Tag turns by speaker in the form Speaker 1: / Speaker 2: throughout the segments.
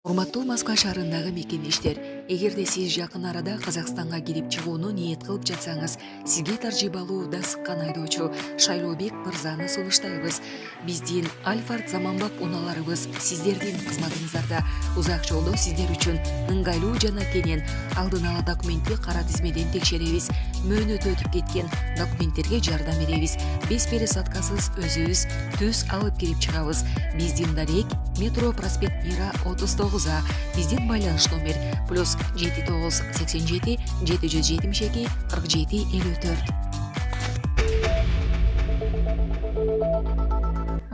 Speaker 1: Урматтуу Москва шаарындагы мекендештер, эгерде сиз жакын арада Казакстанга кирип чыгууну ниет кылып жатсаңыз, сизге таржибалуу да сыккан айдоочу Шайлообек мырзаны сунуштайбыз. Биздин Альфард заманбап унааларыбыз сиздердин кызматыңыздарда. Узак жолдо сиздер үчүн ыңгайлуу жана кенен алдын ала документти кара тизмеден текшеребиз. Мөөнөтү өтүп кеткен документтерге жардам беребиз. Без пересадкасыз өзүбүз түз алып кирип чыгабыз. Биздин дарек метро проспект Мира 39А. Биздин байланыш номер +79 87 772 47 54.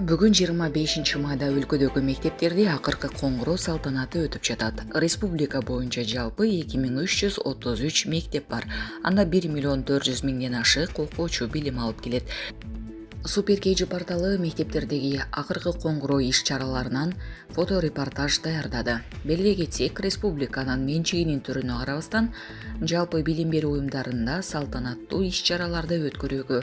Speaker 1: Бүгүн 25 майда өлкөдөгү мектептерде акыркы коңгуроо салтанаты өтүп жатат. Республика боюнча жалпы 2333 мектеп бар. Анда 1 миллион 400 миңден ашык окуучу билим алып келет. Супер KG порталы мектептердеги акыркы коңгуроо иш-чараларынан фоторепортаж даярдады. Белгилей кетсек, республиканын менчигинин түрүнө карабастан, жалпы билим берүү уюмдарында салтанаттуу иш-чараларды өткөрүүгө,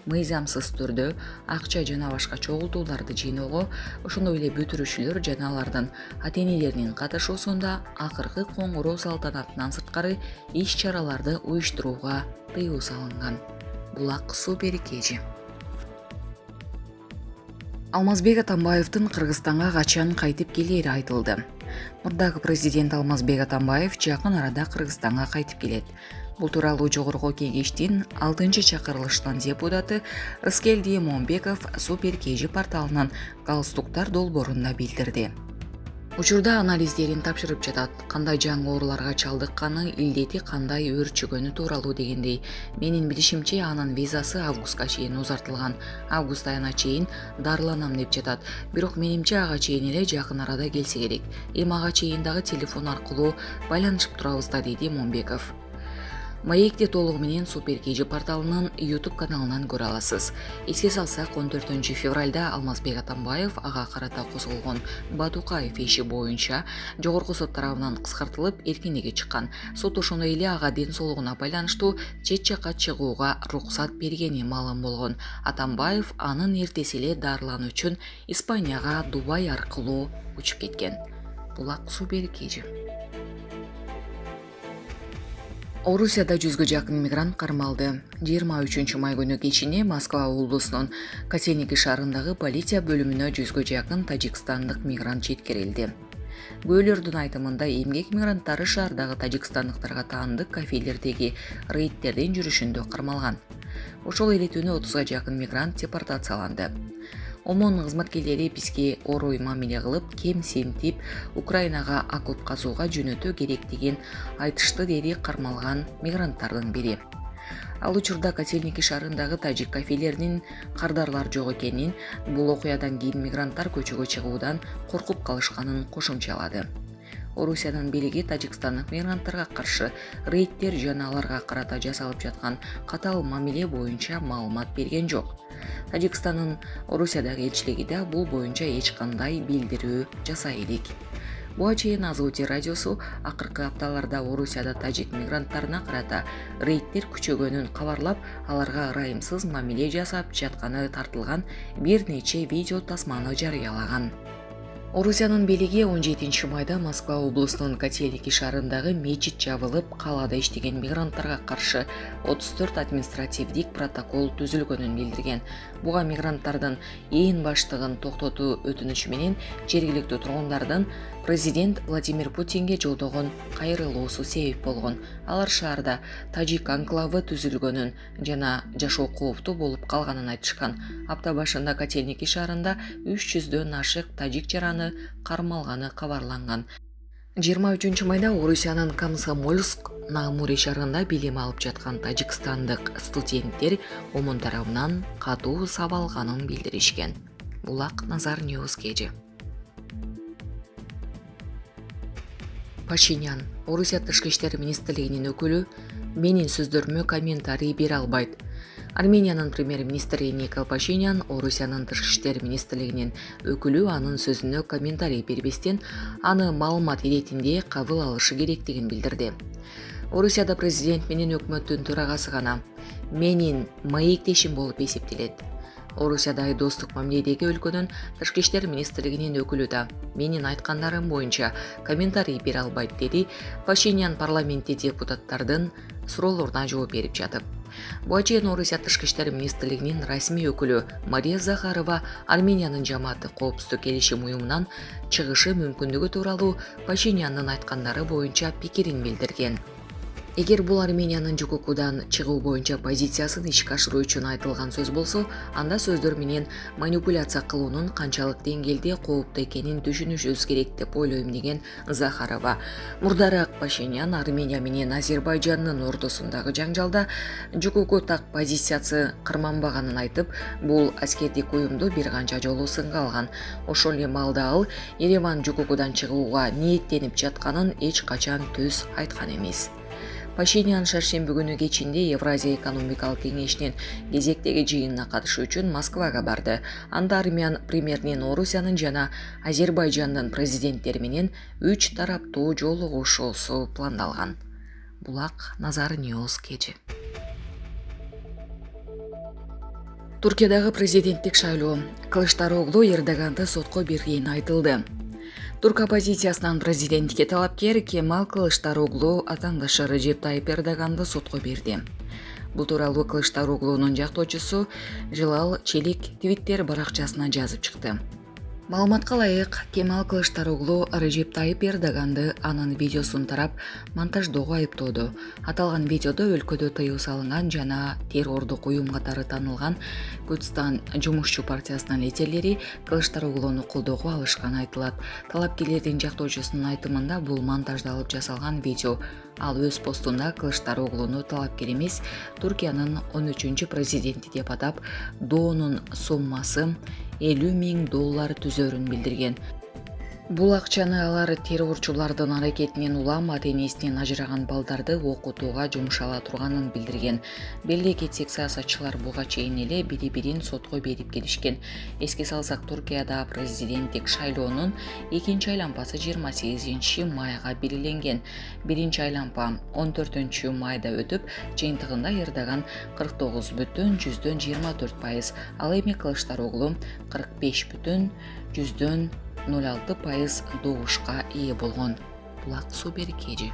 Speaker 1: мыйзамсыз түрдө акча жана башка чогултууларды жыйноого, ошондой эле бүтүрүүчүлөр жана алардын ата-энелеринин катышуусунда акыркы коңгуроо салтанатынан сырткары иш-чараларды уюштурууга тыюу салынган. Булак Супер KG. Алмазбек Атамбаевдин Кыргызстанга качан кайтып келери айтылды. Мурдагы президент Алмазбек Атамбаев жакын арада Кыргызстанга кайтып келет. Бул тууралуу Жогорку Кеңештин 6-чакырылыштын депутаты Рыскелди Момбеков Супер KG порталынын галстуктар долбоорунда билдирди. Учурда анализдерин тапшырып жатат. Кандай жаңы ооруларга чалдыкканы, илдети кандай өөрчүгөнү тууралуу дегендей. Менин билишимче, анын визасы августка чейин узартылган. Август айына чейин дарыланам деп жатат. Бирок менимче ага чейин эле жакын арада келсе керек. Ага чейин дагы телефон аркылуу байланышып турабыз да, дейди Момбеков. Маекти толугу менен Супер KG порталынын YouTube каналынан көрө аласыз. Эске салсак, 14 февралда Алмазбек Атамбаев ага карата козголгон Батукаев иши боюнча Жогорку сот тарабынан кыскартылып эркиндикке чыккан. Сот ошондой эле ага ден соолугуна байланыштуу чет жакка чыгууга уруксат бергени маалым болгон. Атамбаев анын эртеси эле дарылануу үчүн Испанияга Дубай аркылуу учуп кеткен. Булак Супер KG. Орусияда 100гө жакын мигрант кармалды. 23 май күнү кечине Москва облусунун Котельники шаарындагы полиция бөлүмүнө 100гө жакын тажикстандык мигрант жеткирилди. Күбөлөрдүн айтымында, эмгек мигранттары шаардагы тажикстандыктарга таандык кафелердеги рейдтердин жүрүшүндө кармалган. Ошол эле түнү 30га жакын мигрант депортацияланды. ОМОН кызматкерлери бизге орой мамиле кылып, кемсинтип, Украинага окоп казууга жөнөтө керек деген айтышты, деди кармалган мигранттардын бири. Ал учурда Котельники шаарындагы тажик кафелеринин кардарлар жок экенин, бул окуядан кийин мигранттар көчөгө чыгуудан коркуп калышканын кошумчалады. Орусиянын бийлиги тажикстандык мигранттарга каршы рейдтер жана аларга карата жасалып жаткан катаал мамиле боюнча маалымат берген жок. Тажикстандын Орусиядагы элчилиги да бул боюнча эч кандай билдирүү жасай элек. Буга чейин Азути радиосу акыркы апталарда Орусияда тажик мигранттарына карата рейдтер күчөгөнүн кабарлап, аларга ырайымсыз мамиле жасап жатканы тартылган бир нече видео тасманы жарыялаган. Орусиянын бийлиги 17 майда Москва облусунун Котельники шаарындагы мечит жабылып, калаада иштеген мигранттарга каршы 34 административдик протокол түзүлгөнүн билдирген. Буга мигранттардын ээн баштыгын токтотуу өтүнүчү менен жергиликтүү тургундардын президент Владимир Путинге жолдогон кайрылуусу себеп болгон. Алар шаарда тажик анклавы түзүлгөнүн жана жашоо кооптуу болуп калганын айтышкан. Апта башында Котельники шаарында 300дөн ашык тажик жараны кармалганы кабарланган. 23 майда Орусиянын Комсомольск Нагмури шаарында билим алып жаткан тажикстандык студенттер ОМОН тарабынан катуу сабалганын билдиришкен. Булак Назар News KG. Пашинян, Орусия тышкы иштер министрлигинин өкүлү, менин сөздөрүмө комментарий бере албайт. Армениянын премьер-министри Никол Пашинян Орусиянын тышкы иштер министрлигинин өкүлү анын сөзүнө комментарий бербестен, аны маалымат иретинде кабыл алышы керектигин билдирди. Орусияда президент менен өкмөттүн төрагасы гана менин маектешим болуп эсептелет. Орусияда достук мамиледеги өлкөнүн тышкы иштер министрлигинин өкүлү да менин айткандарым боюнча комментарий бере албайт деди Пашинян парламентте депутаттардын суроолоруна жооп берип жатып. Буга чейин Орусия тышкы иштер министрлигинин расмий өкүлү Мария Захарова Армениянын жамааты коопсуздук келишим уюмунан чыгышы мүмкүндүгү тууралуу Пашинянын айткандары боюнча пикирин билдирген. Эгер бул Армениянын ЖККдан чыгуу боюнча позициясын ишке ашыруу үчүн айтылган сөз болсо, анда сөздөр менен манипуляция кылуунун канчалык деңгээлде кооптуу экенин түшүнүшүбүз керек деп ойлойм деген Захарова. Мурдараак Пашинян Армения менен Азербайжандын ортосундагы жаңжалда ЖКК так позициясы кырманбаганын айтып, бул аскердик уюмду бир канча жолу сынга алган. Ошол эле маалда ал Ереван ЖККдан чыгууга ниеттенип жатканын эч качан түз айткан эмес. Пашинян шаршемби күнү кечинде Евразия экономикалык кеңешинин кезектеги жыйынына катышуу үчүн Москвага барды. Анда Армян премьеринин Орусиянын жана Азербайжандын президенттери менен 3 тараптуу жолугушуусу пландалган. Булак Назар Ньюс кечи. Туркиядагы президенттик шайлоо. Кылычдароглу Эрдоганды сотко бергени айтылды. Турк оппозициясынан президенттикке талапкер Кемал Кылычдароглу атаандашы Режеп Тайып Эрдоганды сотко берди. Бул тууралуу Кылычдароглунун жактоочусу Жылал Челик Твиттер баракчасына жазып чыкты. Маалыматка ылайык, Кемал Кылычдароглу Режеп Тайып Эрдоганды анын видеосун тарап монтаждоого айыптоодо. Аталган видеодо өлкөдө тыюу салынган жана террордук уюм катары танылган Кurdistan жумушчу партиясынын лидерлери Кылычдароглуну колдоого алышканы айтылат. Талапкерлердин жактоочусунун айтымында бул монтаждалып жасалган видео. Ал өз постунда Кылычдароглуну талапкер эмес, Туркиянын 13-чү президенти деп атап, доонун суммасы $50.000 түзөрүн билдирген. Бул акчаны алар террорчулардын аракетинен улам ата-энесинен ажыраган балдарды окутууга жумшала турганын билдирген. Беле кетсек, саясатчылар буга чейин эле бири-бирин сотко берип келишкен. Эске салсак, Туркияда президенттик шайлоонун экинчи айлампасы 28-майга белгиленген. Биринчи айлампа 14 майда өтүп, жыйынтыгында Эрдоган 49,24%, ал эми Кылычдароглу 45,06% добушка ээ болгон. Булак Супер кежи.